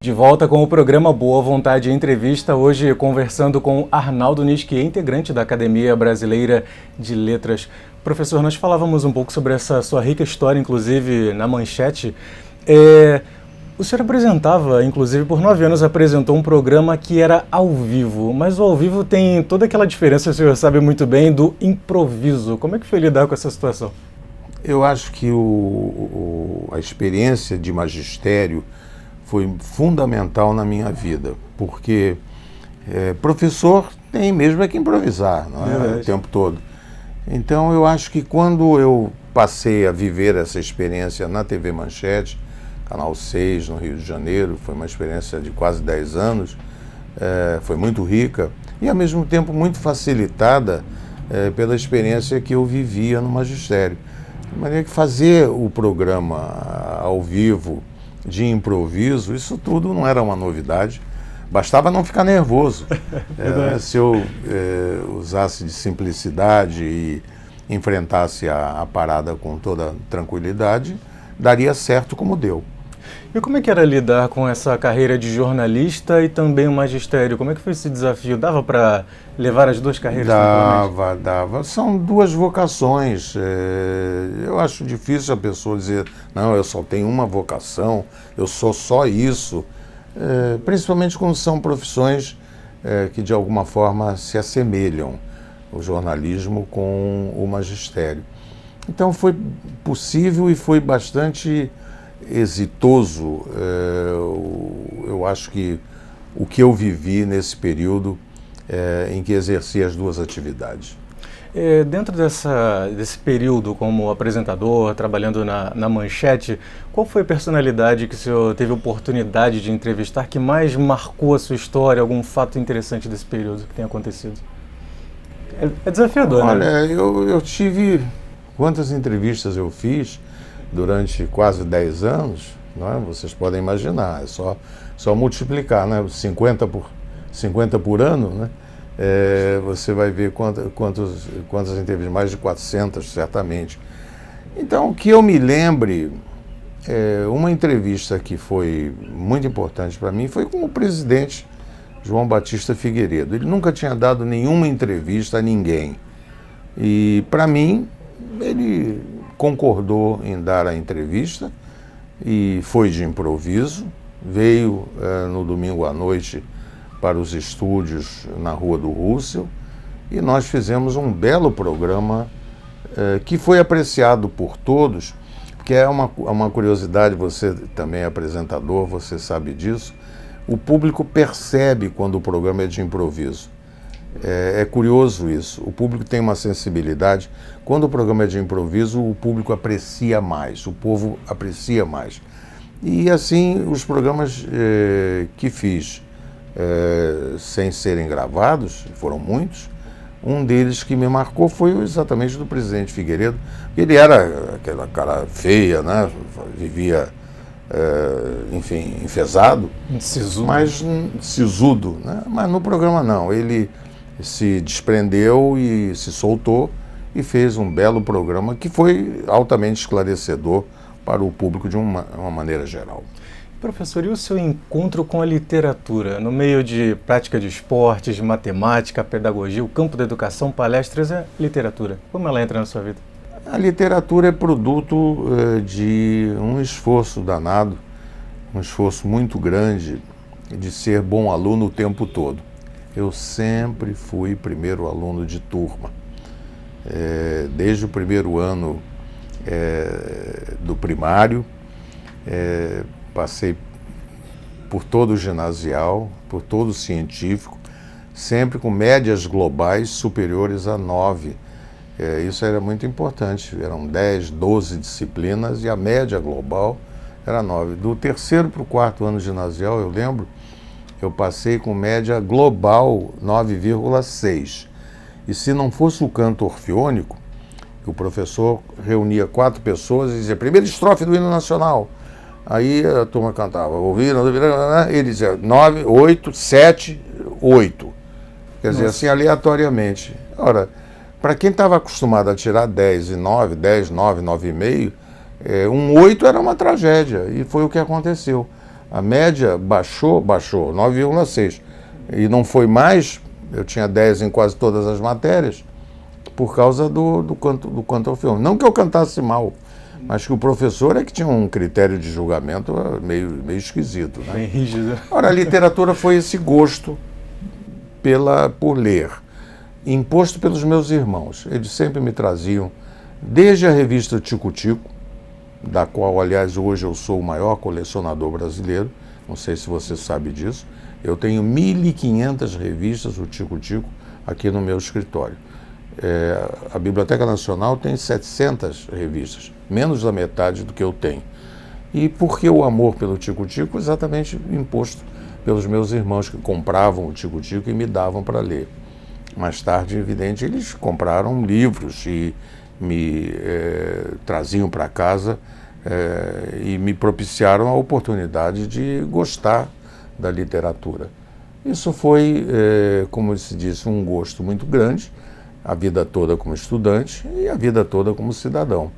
De volta com o programa Boa Vontade Entrevista, hoje conversando com Arnaldo Nischke, integrante da Academia Brasileira de Letras. Professor, nós falávamos um pouco sobre essa sua rica história, inclusive na Manchete. O senhor apresentava, inclusive por 9 anos, apresentou um programa que era ao vivo, mas o ao vivo tem toda aquela diferença, o senhor sabe muito bem, do improviso. Como é que foi lidar com essa situação? Eu acho que a experiência de magistério foi fundamental na minha vida, porque professor tem mesmo que improvisar, não é? O tempo todo. Então eu acho que quando eu passei a viver essa experiência na TV Manchete, Canal 6, no Rio de Janeiro, foi uma experiência de quase 10 anos, foi muito rica e ao mesmo tempo muito facilitada pela experiência que eu vivia no magistério. De maneira que fazer o programa ao vivo, de improviso, isso tudo não era uma novidade, bastava não ficar nervoso. Se eu usasse de simplicidade e enfrentasse a parada com toda tranquilidade, daria certo como deu. E como é que era lidar com essa carreira de jornalista e também o magistério? Como é que foi esse desafio? Dava para levar as duas carreiras? Dava. São duas vocações. Eu acho difícil a pessoa dizer, não, eu só tenho uma vocação, eu sou só isso. Principalmente quando são profissões que de alguma forma se assemelham, o jornalismo com o magistério. Então foi possível e foi bastante exitoso. Eu acho que o que eu vivi nesse período em que exerci as duas atividades. Dentro desse período como apresentador, trabalhando na Manchete, qual foi a personalidade que o senhor teve oportunidade de entrevistar que mais marcou a sua história, algum fato interessante desse período que tenha acontecido? É desafiador, né? Olha, eu tive... Quantas entrevistas eu fiz durante quase 10 anos, não é? Vocês podem imaginar, é só multiplicar, né? 50 por ano, né? Você vai ver quantas entrevistas, mais de 400 certamente. Então, que eu me lembre, uma entrevista que foi muito importante para mim foi com o presidente João Batista Figueiredo. Ele nunca tinha dado nenhuma entrevista a ninguém. E, para mim, ele concordou em dar a entrevista e foi de improviso. Veio no domingo à noite para os estúdios na Rua do Russell e nós fizemos um belo programa que foi apreciado por todos, porque é uma curiosidade, você também é apresentador, você sabe disso, o público percebe quando o programa é de improviso. É curioso isso, o público tem uma sensibilidade. Quando o programa é de improviso, o público aprecia mais, o povo aprecia mais. E assim, os programas que fiz sem serem gravados, foram muitos, um deles que me marcou foi exatamente do presidente Figueiredo. Ele era aquela cara feia, né? Vivia, enfim, enfesado, mas sisudo, né? Mas no programa não, ele se desprendeu e se soltou e fez um belo programa que foi altamente esclarecedor para o público de uma maneira geral. Professor, e o seu encontro com a literatura, no meio de prática de esportes, de matemática, pedagogia, o campo da educação, palestras, é literatura? Como ela entra na sua vida? A literatura é produto de um esforço danado, um esforço muito grande de ser bom aluno o tempo todo. Eu sempre fui primeiro aluno de turma. Desde o primeiro ano do primário, passei por todo o ginasial, por todo o científico, sempre com médias globais superiores a 9. Isso era muito importante, eram 10, 12 disciplinas e a média global era 9. Do terceiro para o quarto ano ginasial, eu lembro, eu passei com média global 9,6. E se não fosse o canto orfeônico, o professor reunia 4 pessoas e dizia, primeira estrofe do hino nacional. Aí a turma cantava, ouviram, ele dizia 9, 8, 7, 8. Quer dizer, assim, aleatoriamente. Ora, para quem estava acostumado a tirar 10 e 9, 10, 9, 9,5, um 8 era uma tragédia, e foi o que aconteceu. A média baixou 9,6. E não foi mais, eu tinha 10 em quase todas as matérias, por causa do quanto ao filme. Não que eu cantasse mal, mas que o professor é que tinha um critério de julgamento meio esquisito, né? Bem rígido. Ora, a literatura foi esse gosto por ler, imposto pelos meus irmãos. Eles sempre me traziam, desde a revista Tico Tico, da qual, aliás, hoje eu sou o maior colecionador brasileiro, não sei se você sabe disso, eu tenho 1.500 revistas do Tico Tico aqui no meu escritório. A Biblioteca Nacional tem 700 revistas, menos da metade do que eu tenho. E por que o amor pelo Tico Tico? Exatamente imposto pelos meus irmãos, que compravam o Tico Tico e me davam para ler. Mais tarde, evidente, eles compraram livros e me traziam para casa e me propiciaram a oportunidade de gostar da literatura. Isso foi, como se diz, um gosto muito grande, a vida toda como estudante e a vida toda como cidadão.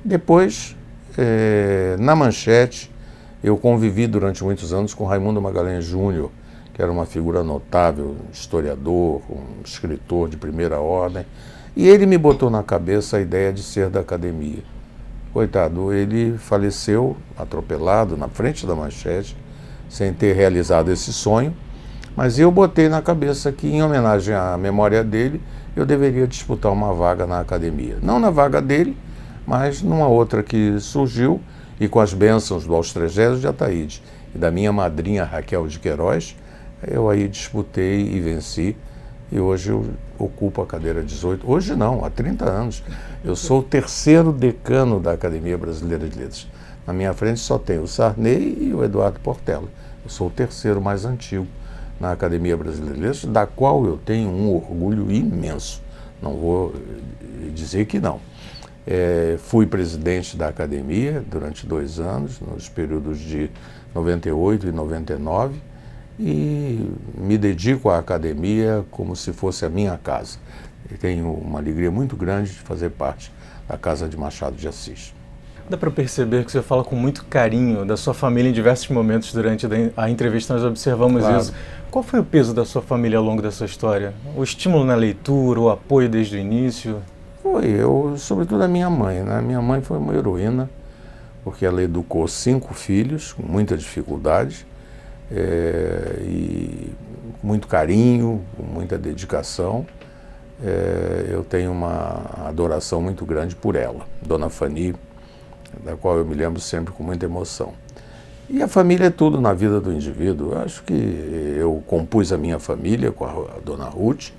Depois, na Manchete, eu convivi durante muitos anos com Raimundo Magalhães Júnior, que era uma figura notável, historiador, um escritor de primeira ordem, e ele me botou na cabeça a ideia de ser da academia. Coitado, ele faleceu atropelado na frente da Manchete, sem ter realizado esse sonho, mas eu botei na cabeça que, em homenagem à memória dele, eu deveria disputar uma vaga na academia. Não na vaga dele, mas numa outra que surgiu, e com as bênçãos do Austregésio de Ataíde e da minha madrinha Raquel de Queiroz, eu aí disputei e venci, e hoje eu ocupo a cadeira 18. Hoje não, há 30 anos. Eu sou o terceiro decano da Academia Brasileira de Letras. Na minha frente só tem o Sarney e o Eduardo Portela. Eu sou o terceiro mais antigo na Academia Brasileira de Letras, da qual eu tenho um orgulho imenso. Não vou dizer que não. Fui presidente da academia durante 2 anos, nos períodos de 98 e 99, e me dedico à academia como se fosse a minha casa. E tenho uma alegria muito grande de fazer parte da Casa de Machado de Assis. Dá para perceber que você fala com muito carinho da sua família em diversos momentos durante a entrevista, nós observamos Claro. isso. Qual foi o peso da sua família ao longo dessa história? O estímulo na leitura, o apoio desde o início? Foi, sobretudo a minha mãe, né? Minha mãe foi uma heroína, porque ela educou 5 filhos com muita dificuldade, e com muito carinho, com muita dedicação. Eu tenho uma adoração muito grande por ela, Dona Fani, da qual eu me lembro sempre com muita emoção. E a família é tudo na vida do indivíduo. Eu acho que eu compus a minha família com a Dona Ruth.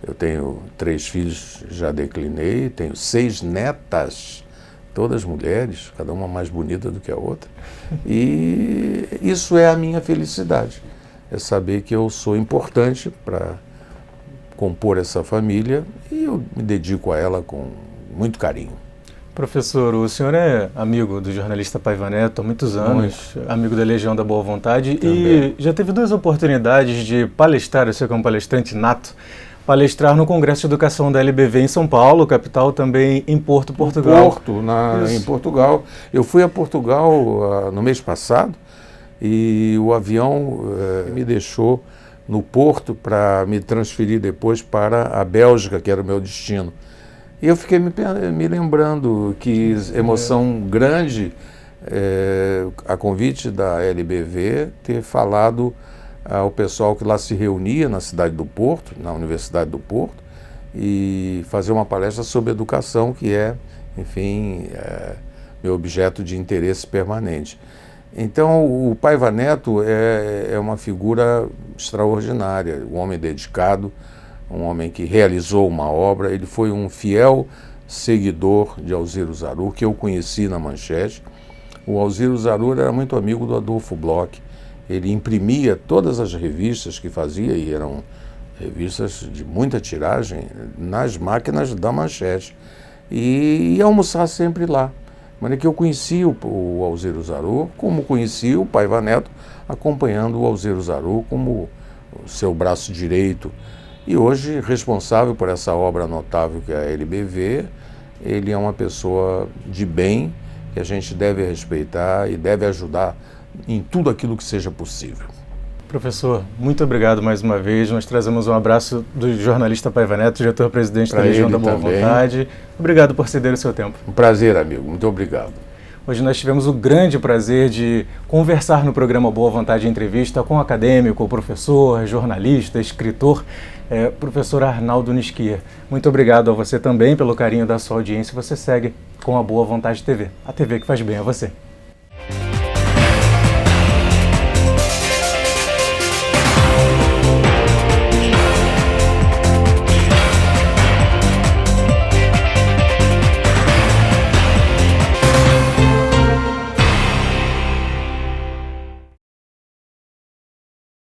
Eu tenho 3 filhos, já declinei, tenho 6 netas, todas mulheres, cada uma mais bonita do que a outra. E isso é a minha felicidade, é saber que eu sou importante para compor essa família e eu me dedico a ela com muito carinho. Professor, o senhor é amigo do jornalista Paiva Neto há muitos anos, amigo da Legião da Boa Vontade, e já teve 2 oportunidades de palestrar, eu sei que é um palestrante nato, palestrar no Congresso de Educação da LBV em São Paulo, capital, também em Porto, Portugal. Em Portugal. Eu fui a Portugal no mês passado e o avião me deixou no Porto para me transferir depois para a Bélgica, que era o meu destino. E eu fiquei me lembrando que emoção grande, a convite da LBV, ter falado ao pessoal que lá se reunia na cidade do Porto, na Universidade do Porto, e fazer uma palestra sobre educação, que é, enfim, meu objeto de interesse permanente. Então, o Paiva Neto é uma figura extraordinária, um homem dedicado, um homem que realizou uma obra. Ele foi um fiel seguidor de Alziro Zarur, que eu conheci na Manchete. O Alziro Zarur era muito amigo do Adolfo Bloch. Ele imprimia todas as revistas que fazia, e eram revistas de muita tiragem, nas máquinas da Manchete. E ia almoçar sempre lá. De maneira que eu conheci o Alziro Zarur, como conheci o Paiva Neto, acompanhando o Alziro Zarur como o seu braço direito. E hoje, responsável por essa obra notável que é a LBV, ele é uma pessoa de bem, que a gente deve respeitar e deve ajudar em tudo aquilo que seja possível. Professor, muito obrigado mais uma vez. Nós trazemos um abraço do jornalista Paiva Neto, diretor-presidente da Legião da Boa Vontade. Obrigado por ceder o seu tempo. Um prazer, amigo. Muito obrigado. Hoje nós tivemos o grande prazer de conversar no programa Boa Vontade Entrevista com acadêmico, professor, jornalista, escritor, professor Arnaldo Nisquier. Muito obrigado a você também pelo carinho da sua audiência. Você segue com a Boa Vontade TV, a TV que faz bem a você.